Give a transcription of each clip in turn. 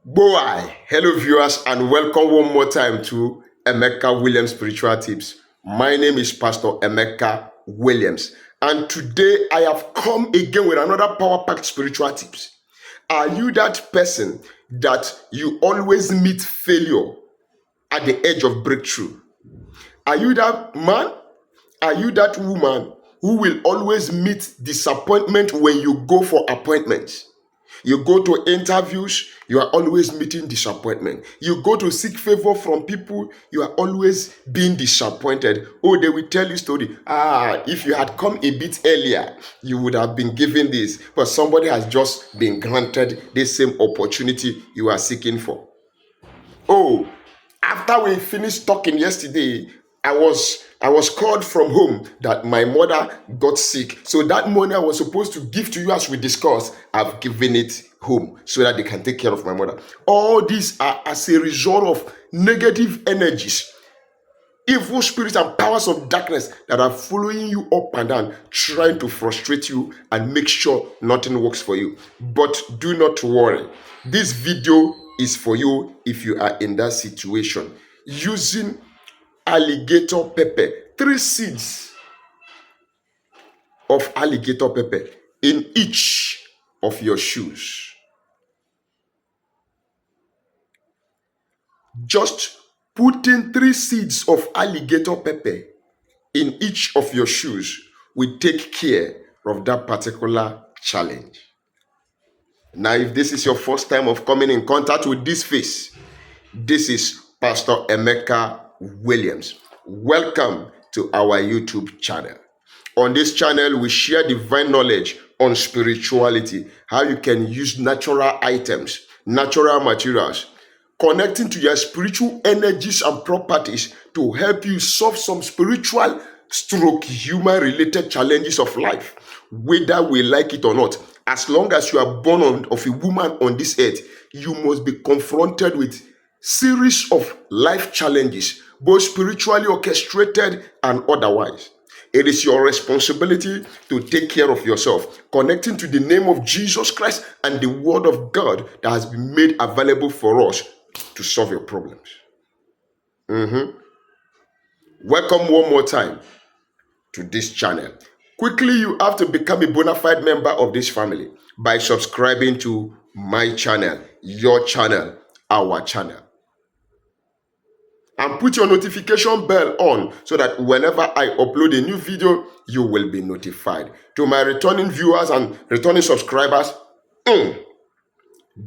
Boy, hello viewers and welcome one more time to Emeka Williams Spiritual Tips. My name is Pastor Emeka Williams and today I have come again with another power-packed spiritual tips. Are you that person that you always meet failure at the edge of breakthrough? Are you that man? Are you that woman who will always meet disappointment when you go for appointments? You go to interviews, you are always meeting disappointment. You go to seek favor from people, you are always being disappointed. Oh, they will tell you story. If you had come a bit earlier, you would have been given this. But somebody has just been granted this same opportunity you are seeking for. Oh, after we finished talking yesterday, I was called from home that my mother got sick. So that money I was supposed to give to you as we discussed, I've given it home so that they can take care of my mother. All these are as a result of negative energies, evil spirits and powers of darkness that are following you up and down, trying to frustrate you and make sure nothing works for you. But do not worry. This video is for you if you are in that situation. Using alligator pepper, 3 seeds of alligator pepper in each of your shoes. Just putting 3 seeds of alligator pepper in each of your shoes will take care of that particular challenge. Now, if this is your first time of coming in contact with this face, this is Pastor Emeka Williams. Welcome to our YouTube channel. On this channel, we share divine knowledge on spirituality, how you can use natural items, natural materials, connecting to your spiritual energies and properties to help you solve some spiritual human related challenges of life, whether we like it or not. As long as you are born of a woman on this earth, you must be confronted with series of life challenges, both spiritually orchestrated and otherwise. It is your responsibility to take care of yourself, connecting to the name of Jesus Christ and the word of God that has been made available for us to solve your problems. Welcome one more time to this channel. Quickly, you have to become a bona fide member of this family by subscribing to my channel, your channel, our channel. And put your notification bell on so that whenever I upload a new video, you will be notified. To my returning viewers and returning subscribers,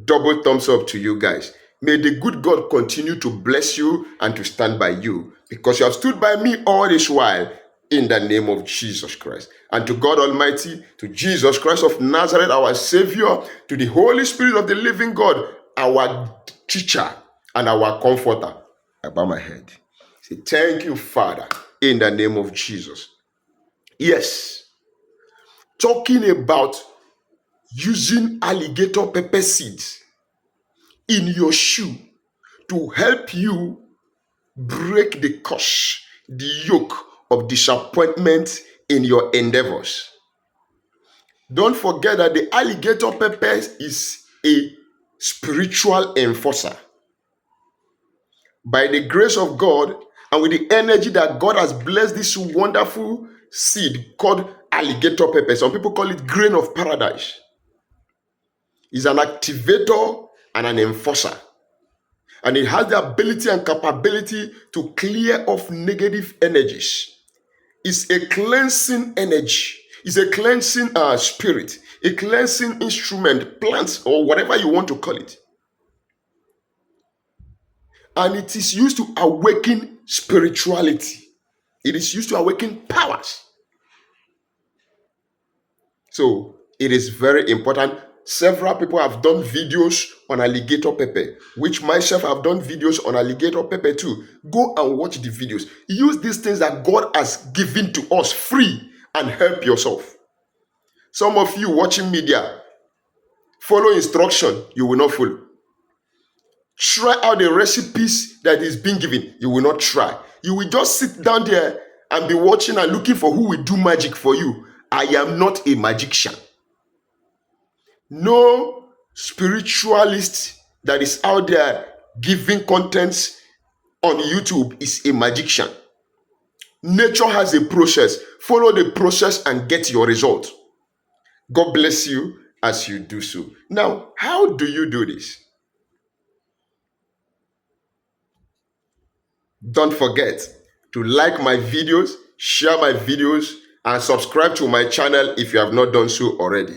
double thumbs up to you guys. May the good God continue to bless you and to stand by you, because you have stood by me all this while, in the name of Jesus Christ. And to God Almighty, to Jesus Christ of Nazareth, our Savior, to the Holy Spirit of the living God, our teacher and our comforter, I bow my head. Say, thank you, Father, in the name of Jesus. Yes, talking about using alligator pepper seeds in your shoe to help you break the curse, the yoke of disappointment in your endeavors. Don't forget that the alligator pepper is a spiritual enforcer. By the grace of God and with the energy that God has blessed this wonderful seed called alligator pepper, some people call it grain of paradise, is an activator and an enforcer. And it has the ability and capability to clear off negative energies. It's a cleansing energy. It's a cleansing spirit, a cleansing instrument, plants, or whatever you want to call it. And it is used to awaken spirituality. It is used to awaken powers. So it is very important. Several people have done videos on alligator pepper, which myself have done videos on alligator pepper too. Go and watch the videos. Use these things that God has given to us free and help yourself. Some of you watching media, follow instruction, you will not follow. Try out the recipes that is being given, you will not try. You will just sit down there and be watching and looking for who will do magic for you. I am not a magician. No spiritualist that is out there giving contents on YouTube is a magician. Nature has a process. Follow the process and get your result. God bless you as you do so. Now, how do you do this? Don't forget to like my videos, share my videos, and subscribe to my channel if you have not done so already.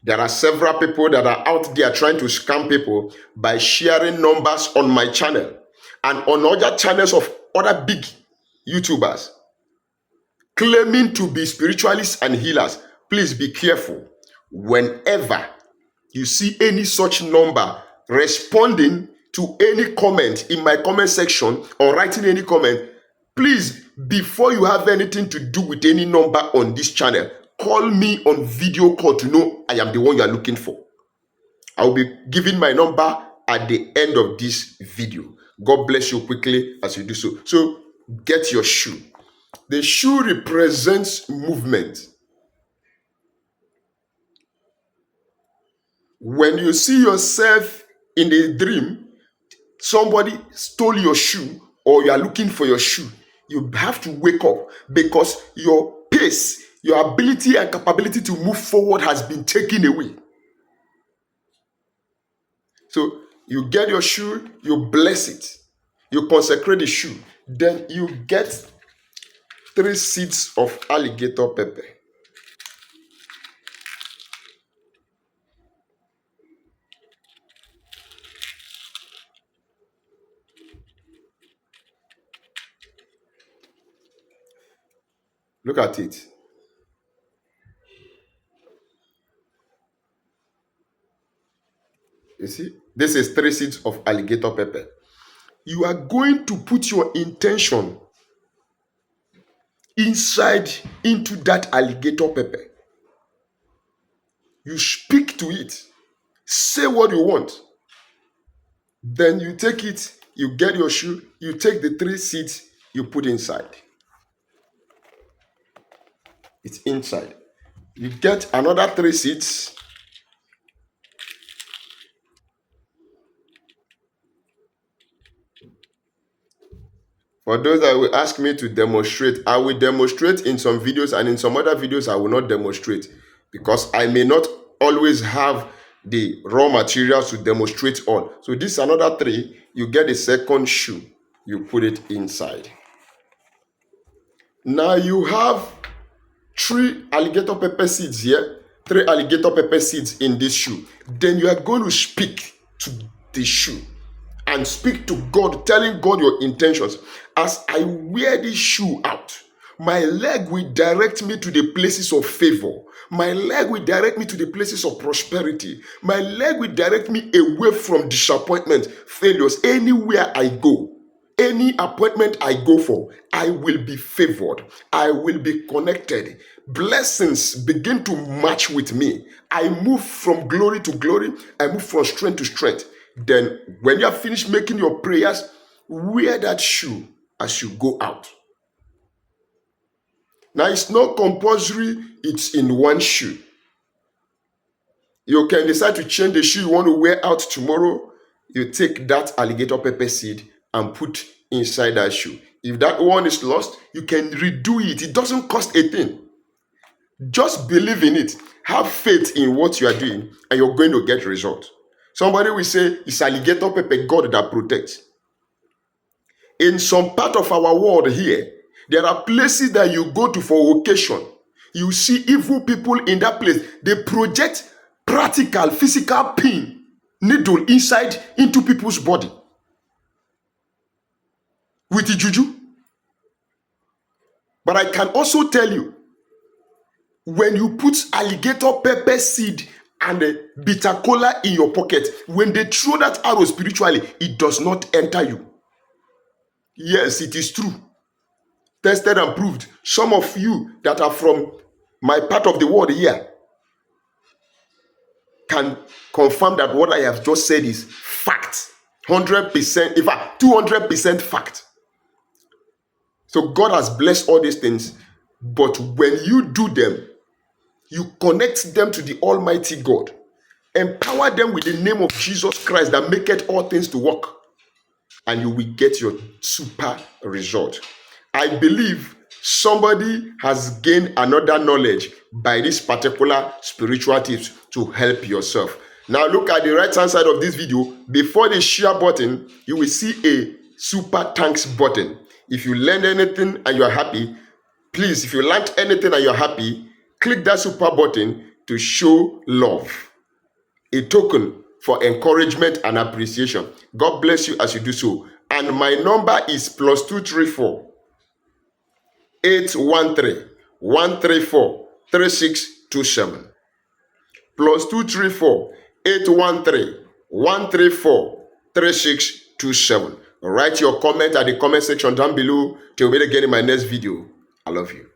There are several people that are out there trying to scam people by sharing numbers on my channel and on other channels of other big YouTubers claiming to be spiritualists and healers. Please be careful. Whenever you see any such number responding to any comment in my comment section or writing any comment, please, before you have anything to do with any number on this channel, call me on video call to know I am the one you are looking for. I will be giving my number at the end of this video. God bless you quickly as you do so. So get your shoe. The shoe represents movement. When you see yourself in a dream, somebody stole your shoe or you are looking for your shoe, you have to wake up because your pace, your ability and capability to move forward has been taken away. So you get your shoe, you bless it, you consecrate the shoe, then you get 3 seeds of alligator pepper. Look at it. You see, this is 3 seeds of alligator pepper. You are going to put your intention inside into that alligator pepper. You speak to it. Say what you want. Then you take it, you get your shoe, you take the 3 seeds, you put inside. It's inside. You get another 3 seeds. For those that will ask me to demonstrate, I will demonstrate in some videos, and in some other videos I will not demonstrate because I may not always have the raw materials to demonstrate all. So this is another 3. You get a second shoe. You put it inside. Now you have 3 alligator pepper seeds here. 3 alligator pepper seeds in this shoe. Then you are going to speak to the shoe and speak to God, telling God your intentions. As I wear this shoe out, my leg will direct me to the places of favor. My leg will direct me to the places of prosperity. My leg will direct me away from disappointment, failures. Anywhere I go, any appointment I go for, I will be favored. I will be connected. Blessings begin to match with me. I move from glory to glory. I move from strength to strength. Then when you are finished making your prayers, wear that shoe as you go out. Now it's not compulsory, it's in one shoe. You can decide to change the shoe you want to wear out tomorrow. You take that alligator pepper seed and put inside that shoe. If that one is lost, you can redo it. It doesn't cost a thing. Just believe in it. Have faith in what you are doing and you're going to get results. Somebody will say, it's alligator pepper, God that protects. In some part of our world here, there are places that you go to for occasion. You see evil people in that place. They project practical, physical pain, needle inside into people's body. With the juju. But I can also tell you, when you put alligator pepper seed and a bitter cola in your pocket, when they throw that arrow spiritually, it does not enter you. Yes, it is true. Tested and proved. Some of you that are from my part of the world here can confirm that what I have just said is fact. 100%, in fact, 200% fact. So God has blessed all these things, but when you do them, you connect them to the Almighty God. Empower them with the name of Jesus Christ that maketh all things to work, and you will get your super result. I believe somebody has gained another knowledge by this particular spiritual tips to help yourself. Now look at the right hand side of this video. Before the share button, you will see a super thanks button. If you learned anything and you are happy, please, if you learned anything and you're happy, click that super button to show love, a token for encouragement and appreciation. God bless you as you do so. And my number is +234 813 134 3627. +234 813 134 3627. Write your comment at the comment section down below. Till we meet again in my next video. I love you.